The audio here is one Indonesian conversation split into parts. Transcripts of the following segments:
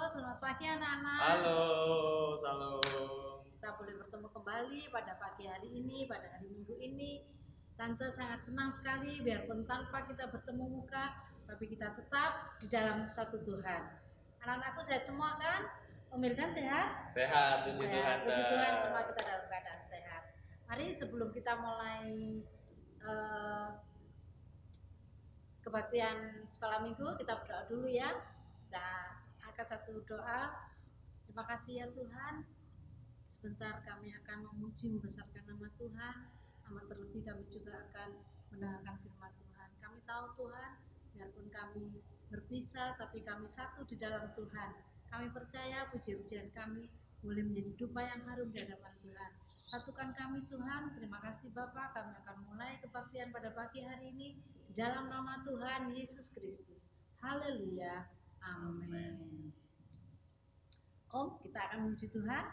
selamat pagi anak-anak. Halo, salam. Kita boleh bertemu kembali pada pagi hari ini, pada hari Minggu ini. Tante sangat senang sekali, biarpun tanpa kita bertemu muka, tapi kita tetap di dalam satu Tuhan. Anak-anakku sehat semua kan? Om Mildan sehat? Sehat, puji Tuhan. Puji Tuhan, semua kita dalam keadaan sehat. Mari sebelum kita mulai kebaktian sekolah minggu, kita berdoa dulu ya. Kita angkat satu doa. Terima kasih ya Tuhan. Sebentar kami akan memuji membesarkan nama Tuhan. Amat terlebih kami juga akan mendengarkan firman Tuhan. Kami tahu Tuhan, biarpun kami berpisah, tapi kami satu di dalam Tuhan. Kami percaya puji-pujian kami boleh menjadi dupa yang harum di hadapan Tuhan. Satukan kami Tuhan. Terima kasih Bapa. Kami akan mulai kebaktian pada pagi hari ini di dalam nama Tuhan Yesus Kristus. Haleluya. Amin. Om, kita akan memuji Tuhan.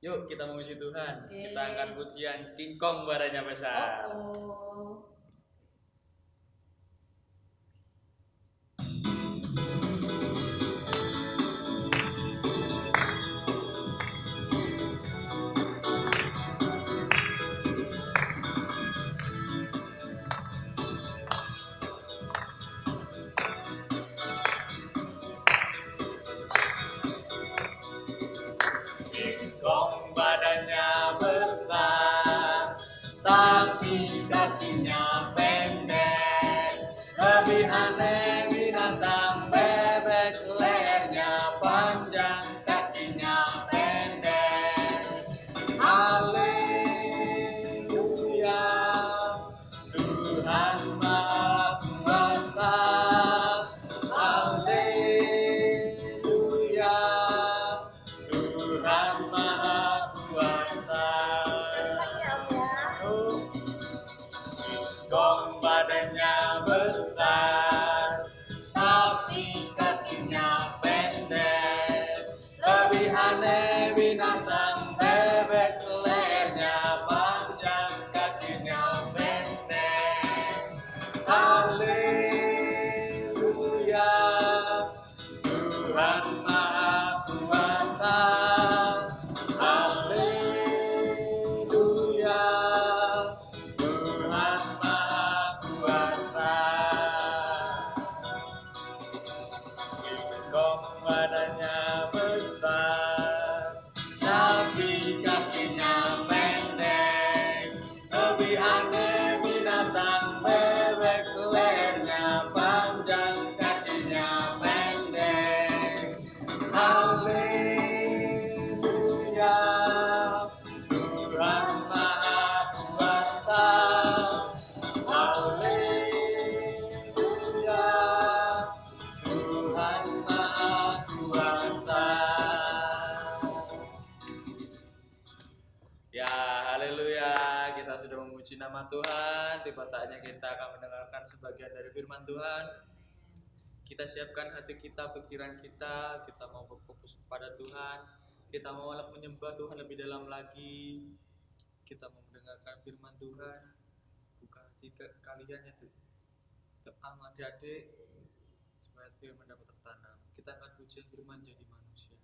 Yuk kita memuji Tuhan. Oke. Kita angkat pujian Kingkong badannya besar. Oh. Kingkong badannya besar, tapi kakinya pendek. Lebih aneh binatang bebek, lehernya panjang, kakinya pendek. Haleluya, Tuhan Maha Kuasa. Haleluya, Tuhan Maha Kuasa. Kingkong badannya besar, tapi kakinya pendek. Lebih aneh binatang bebek, lehernya panjang, kakinya pendek. Haleluya, Tuhan Maha Kuasa. Haleluya, Tuhan Maha Kuasa. Kingkong badannya besar, tapi kakinya pendek. Lebih aneh binatang bebek, lehernya panjang, kakinya pendek. Haleluya, Tuhan Maha Kuasa. Haleluya, Tuhan Maha Kuasa. Ya, haleluya, kita sudah memuji nama Tuhan. Tiba saatnya kita akan mendengarkan sebagian dari firman Tuhan. Kita siapkan hati kita, pikiran kita mau berfokus kepada Tuhan. Kita mau menyembah Tuhan lebih dalam lagi. Kita mau mendengarkan firman Tuhan. Buka hati kalian ya, amat adik, supaya firman dapat tertanam. Kita akan pujian firman jadi manusia.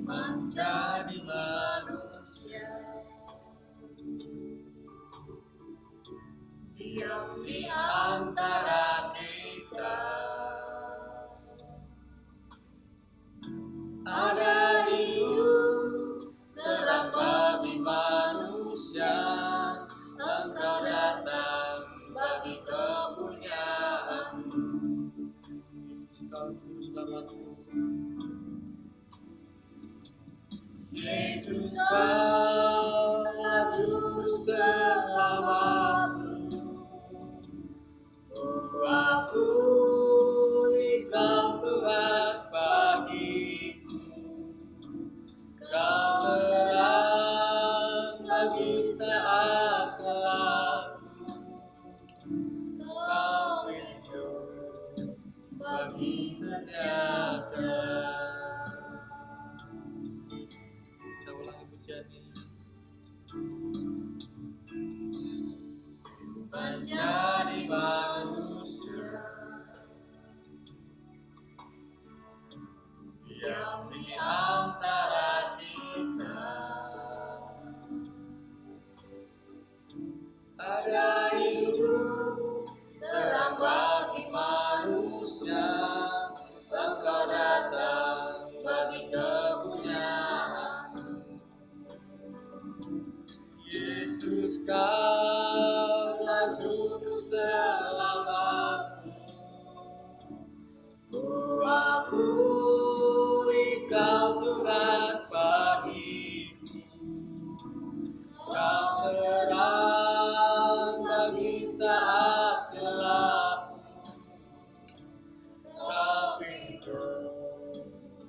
Menjadi manusia, diam di antara kita. ada hidup terang bagi manusia. Engkau datang bagi kepunyaan. Yesus, Kaulah Juru Selamatku. Ku akui Kau Tuhan bagiku. Kau terang bagi saat gelap. Kau pintu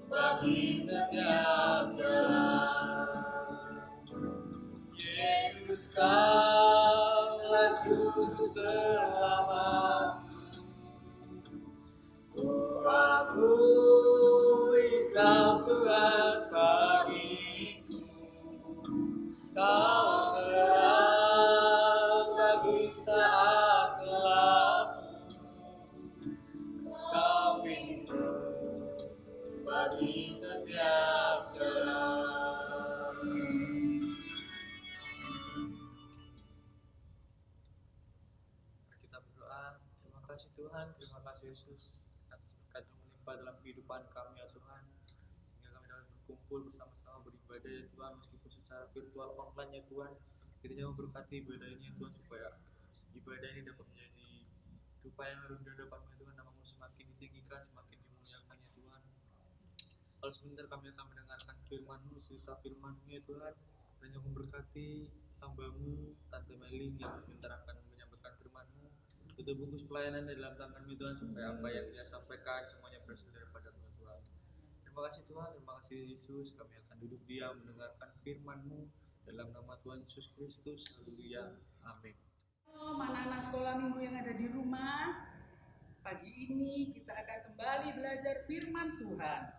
bagi setiap jalan. Yesus, Kaulah Juru Selamat. Ku akui Kau Tuhan bagiku. Kau terang bagi saat gelap. Kau pintu bagi setiap jalan. Kita berdoa. Terima kasih Tuhan, terima kasih Yesus atas berkat yang melimpah dalam kehidupan kami ya Tuhan, sehingga kami dapat berkumpul bersama-sama beribadah ya Tuhan, meskipun secara virtual online ya Tuhan. Kiranya memberkati ibadah ini ya Tuhan, supaya ibadah ini dapat menjadi rupa yang harum di hadapan-Mu ya Tuhan. Nama-Mu semakin ditinggikan, semakin dimuliakan ya Tuhan. Kalau sebentar kami akan mendengarkan firman-Mu, cerita firman-Mu ya Tuhan. Kiranya memberkati hamba-Mu Tante Meling yang sebentar akan menyampaikan firman-Mu. Tutup bungkus pelayanan di dalam tangan-Mu Tuhan, supaya apa yang dia sampaikan semuanya berasal daripada-Mu Tuhan. Terima kasih Tuhan, terima kasih Yesus. Kami akan duduk diam mendengarkan firman-Mu dalam nama Tuhan Yesus Kristus. Haleluya. Amin. Halo, anak-anak sekolah minggu yang ada di rumah. Pagi ini kita akan kembali belajar firman Tuhan.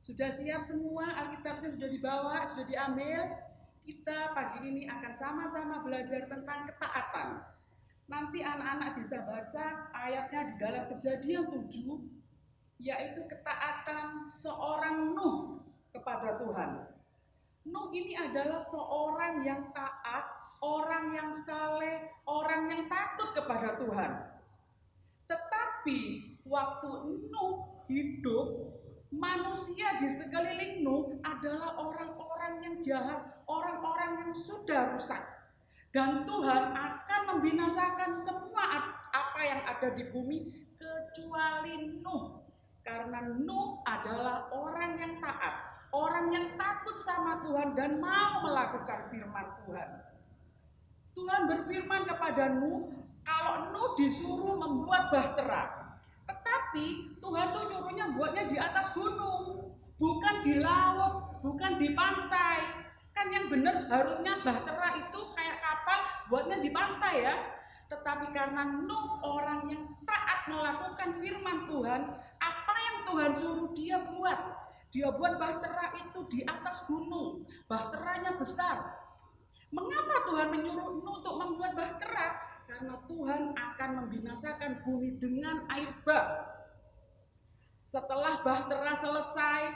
Sudah siap semua? Alkitabnya sudah dibawa, sudah diambil? Kita pagi ini akan sama-sama belajar tentang ketaatan. Nanti anak-anak bisa baca ayatnya di dalam Kejadian 7, yaitu ketaatan seorang Nuh kepada Tuhan. Nuh ini adalah seorang yang taat, orang yang saleh, orang yang takut kepada Tuhan. Tetapi waktu Nuh hidup, manusia di sekeliling Nuh adalah orang-orang yang jahat, orang-orang yang sudah rusak. Dan Tuhan akan membinasakan semua apa yang ada di bumi kecuali Nuh. Karena Nuh adalah orang yang taat, orang yang takut sama Tuhan dan mau melakukan firman Tuhan. Tuhan berfirman kepada Nuh, kalau Nuh disuruh membuat bahtera, tetapi Tuhan tuh nyuruhnya buatnya di atas gunung, bukan di laut, bukan di pantai. Kan yang benar harusnya bahtera itu kayak kapal, buatnya di pantai ya. Tetapi karena Nuh orang yang taat melakukan firman Tuhan, apa yang Tuhan suruh dia buat? Dia buat bahtera itu di atas gunung, bahteranya besar. Mengapa Tuhan menyuruh Nuh untuk membuat bahtera? Karena Tuhan akan membinasakan bumi dengan air bah. Setelah bahtera selesai,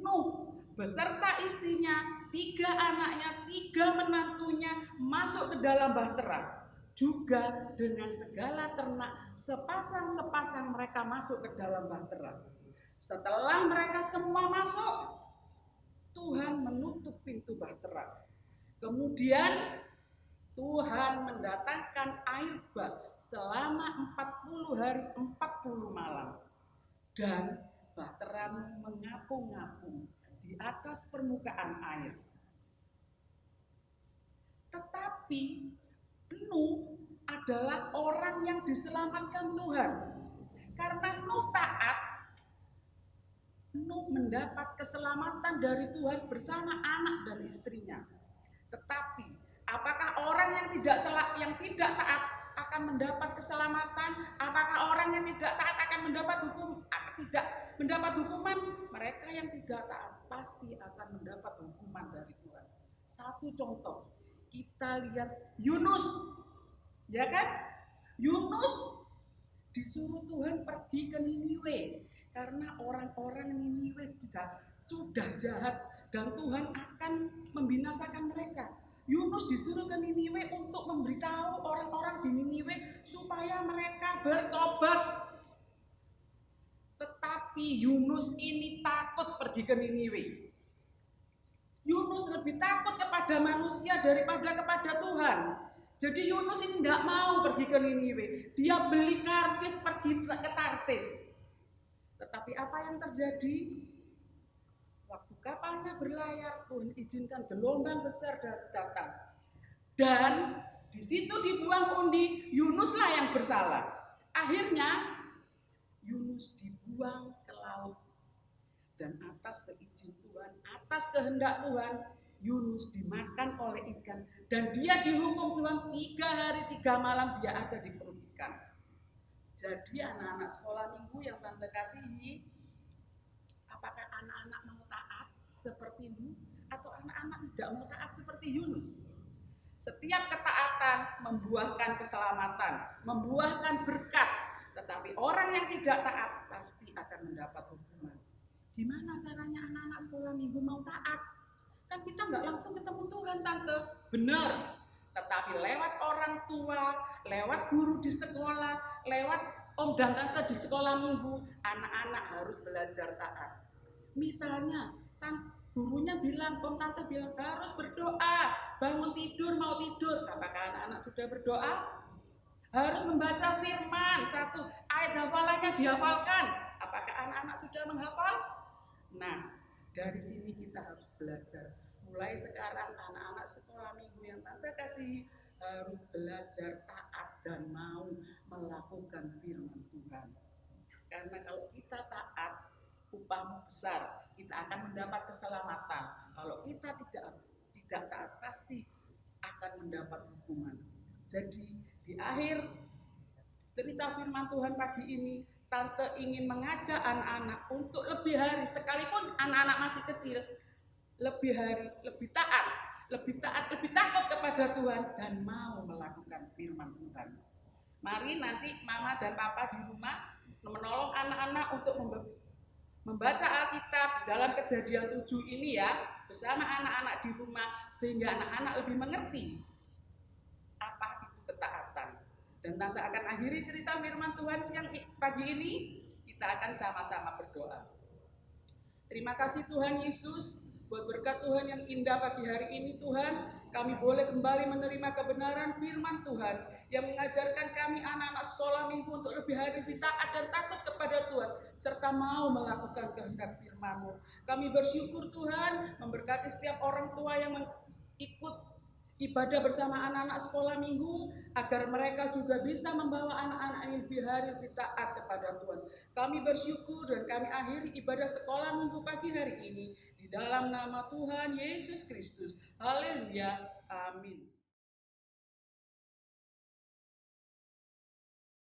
Nuh beserta istrinya, 3 anaknya, 3 menantunya masuk ke dalam bahtera. Juga dengan segala ternak, sepasang-sepasang mereka masuk ke dalam bahtera. Setelah mereka semua masuk, Tuhan menutup pintu bahtera. Kemudian Tuhan mendatangkan air bah selama 40 hari 40 malam. Dan bahtera mengapung-apung di atas permukaan air. Tetapi Nuh adalah orang yang diselamatkan Tuhan. Karena Nuh taat, Nuh mendapat keselamatan dari Tuhan bersama anak dan istrinya. Tetapi apakah orang yang tidak taat akan mendapat keselamatan? Apakah orang yang tidak taat akan tidak mendapat hukuman? Mereka yang tidak taat pasti akan mendapat hukuman dari Tuhan. Satu contoh, kita lihat Yunus, ya kan? Yunus disuruh Tuhan pergi ke Niniwe karena orang-orang Niniwe sudah jahat dan Tuhan akan membinasakan mereka. Yunus Yunus disuruh ke Niniwe untuk memberitahu orang-orang di Niniwe supaya mereka bertobat. Tetapi Yunus ini takut pergi ke Niniwe. Yunus lebih takut kepada manusia daripada kepada Tuhan. Jadi Yunus ini tidak mau pergi ke Niniwe. Dia beli karcis pergi ke Tarsis. Tetapi apa yang terjadi? Waktu kapalnya berlayar, Tuhan izinkan gelombang besar datang. Dan di situ dibuang undi, Yunuslah yang bersalah. Akhirnya Yunus dibuang ke laut. Dan atas seizin Tuhan, atas kehendak Tuhan, Yunus dimakan oleh ikan. Dan dia dihukum Tuhan 3 hari 3 malam dia ada di perut ikan. Jadi anak-anak sekolah minggu yang Tante kasihi, apakah anak-anak mau taat seperti Yunus atau anak-anak tidak mau taat seperti Yunus? Setiap ketaatan membuahkan keselamatan, membuahkan berkat. Tetapi orang yang tidak taat pasti akan mendapat hukuman. Gimana caranya anak-anak sekolah minggu mau taat? Kan kita nggak langsung ketemu Tuhan, Tante. Benar. Tetapi lewat orang tua, lewat guru di sekolah, lewat om dan tante di sekolah minggu, anak-anak harus belajar taat. Misalnya, gurunya bilang, om tante bilang harus berdoa, bangun tidur mau tidur. Apakah anak-anak sudah berdoa? Harus membaca firman, 1 ayat hafalannya dihafalkan. Apakah anak-anak sudah menghafal? Nah, dari sini kita harus belajar. Mulai sekarang anak-anak sekolah minggu yang Tante kasih harus belajar taat dan mau melakukan firman Tuhan. Karena kalau kita taat, upahmu besar. Kita akan mendapat keselamatan. Kalau kita tidak taat, pasti akan mendapat hukuman. Jadi di akhir cerita firman Tuhan pagi ini, Tante ingin mengajak anak-anak untuk lebih hari, sekalipun anak-anak masih kecil, lebih hari, lebih taat, lebih takut kepada Tuhan dan mau melakukan firman Tuhan. Mari nanti mama dan papa di rumah menolong anak-anak untuk membaca Alkitab dalam Kejadian 7 ini ya, bersama anak-anak di rumah, sehingga anak-anak lebih mengerti apa itu ketaatan. Dan Tante akan akhiri cerita firman Tuhan siang pagi ini. Kita akan sama-sama berdoa. Terima kasih Tuhan Yesus buat berkat Tuhan yang indah pagi hari ini Tuhan. Kami boleh kembali menerima kebenaran firman Tuhan yang mengajarkan kami anak-anak sekolah minggu untuk lebih hari lebih taat dan takut kepada Tuhan serta mau melakukan kehendak firman-Mu. Kami bersyukur Tuhan memberkati setiap orang tua yang ikut ibadah bersama anak-anak sekolah minggu agar mereka juga bisa membawa anak-anak yang lebih hari lebih taat kepada Tuhan. Kami bersyukur dan kami akhiri ibadah sekolah minggu pagi hari ini di dalam nama Tuhan Yesus Kristus. Haleluya. Amin.